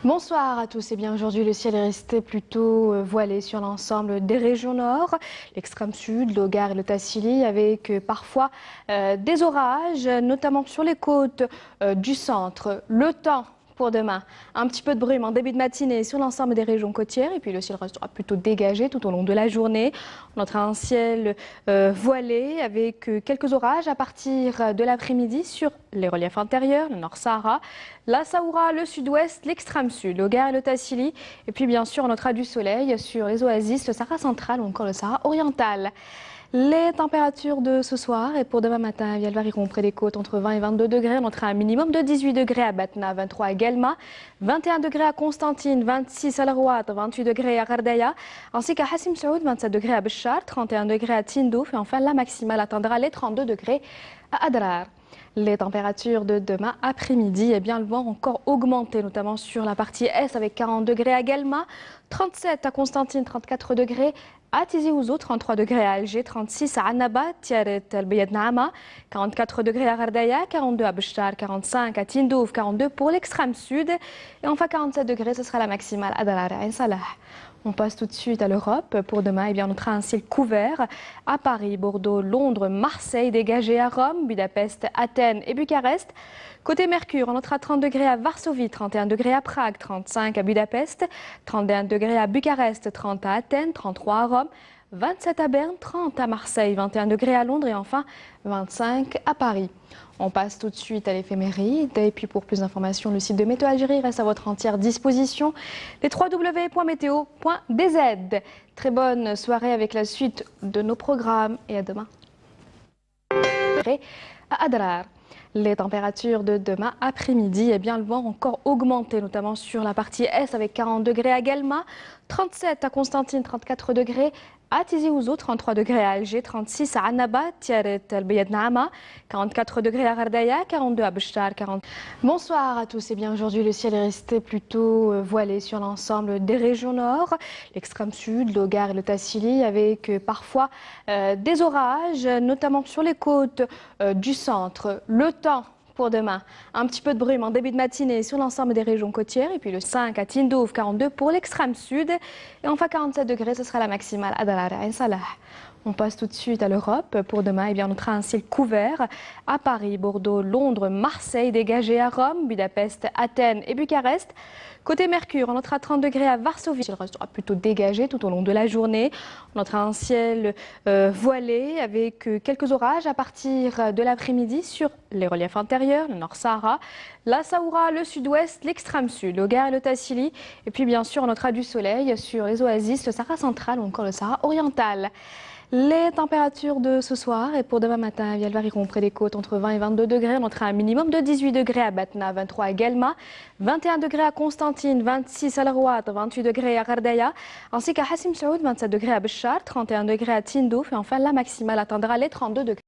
Bonsoir à tous. Et bien aujourd'hui, le ciel est resté plutôt voilé sur l'ensemble des régions nord, l'extrême sud, l'Ogar et le Tassili, avec parfois des orages, notamment sur les côtes du centre. Le temps pour demain, un petit peu de brume en début de matinée sur l'ensemble des régions côtières et puis le ciel restera plutôt dégagé tout au long de la journée. On aura un ciel voilé avec quelques orages à partir de l'après-midi sur les reliefs intérieurs, le Nord-Sahara, la Saoura, le sud-ouest, l'extrême sud, l'Ogar et le Tassili. Et puis bien sûr, on notera du soleil sur les oasis, le Sahara central ou encore le Sahara oriental. Les températures de ce soir et pour demain matin, elles varieront près des côtes entre 20 et 22 degrés. On notera un minimum de 18 degrés à Batna, 23 à Guelma, 21 degrés à Constantine, 26 à Larouat, 28 degrés à Gardaya, ainsi qu'à Hassim Saoud, 27 degrés à Béchar, 31 degrés à Tindouf et enfin la maximale atteindra les 32 degrés à Adrar. Les températures de demain après-midi, elles vont encore augmenter, notamment sur la partie est avec 40 degrés à Guelma, 37 à Constantine, 34 degrés à Tizi Ouzou, 33 degrés à Alger, 36 à Annaba, Tiaret El Beyed Naama, 44 degrés à Gardaya, 42 à Béchar, 45 à Tindouf, 42 pour l'extrême sud et enfin 47 degrés, ce sera la maximale à Dalara et Salah. On passe tout de suite à l'Europe. Pour demain, on notera un ciel couvert à Paris, Bordeaux, Londres, Marseille, dégagé à Rome, Budapest, Athènes et Bucarest. Côté Mercure, on notera 30 degrés à Varsovie, 31 degrés à Prague, 35 à Budapest, 31 degrés à Bucarest, 30 à Athènes, 33 à Rome, 27 à Berne, 30 à Marseille, 21 degrés à Londres et enfin 25 à Paris. On passe tout de suite à l'éphéméride et puis pour plus d'informations, le site de Météo Algérie reste à votre entière disposition. Les www.meteo.dz. Très bonne soirée avec la suite de nos programmes et à demain. À Adrar. Les températures de demain après-midi, elles vont encore augmenter, notamment sur la partie est avec 40 degrés à Guelma, 37 à Constantine, 34 degrés à Tizi Ouzou, 33 degrés à Alger, 36 à Annaba, Tiaret El Beyed Naama, 44 degrés à Gardaya, 42 à Béchar, 40. Bonsoir à tous. Et bien aujourd'hui, le ciel est resté plutôt voilé sur l'ensemble des régions nord, l'extrême sud, l'Ogar et le Tassili, avec parfois des orages, notamment sur les côtes du centre. Le temps pour demain, un petit peu de brume en début de matinée sur l'ensemble des régions côtières et puis le 5 à Tindouf, 42 pour l'extrême sud et enfin 47 degrés, ce sera la maximale à Dalara et Salah. On passe tout de suite à l'Europe. Pour demain, on notera un ciel couvert à Paris, Bordeaux, Londres, Marseille, dégagé à Rome, Budapest, Athènes et Bucarest. Côté Mercure, on notera 30 degrés à Varsovie. Il restera plutôt dégagé tout au long de la journée. On notera un ciel voilé avec quelques orages à partir de l'après-midi sur les reliefs intérieurs, le Nord-Sahara, la Saoura, le sud-ouest, l'extrême sud, l'Ogar et le Tassili. Et puis bien sûr, on notera du soleil sur les oasis, le Sahara central ou encore le Sahara oriental. Les températures de ce soir et pour demain matin, elles varieront près des côtes entre 20 et 22 degrés. On notera un minimum de 18 degrés à Batna, 23 à Guelma, 21 degrés à Constantine, 26 à Larouat, 28 degrés à Gardaya, ainsi qu'à Hassim Saoud, 27 degrés à Béchar, 31 degrés à Tindouf et enfin la maximale atteindra les 32 degrés.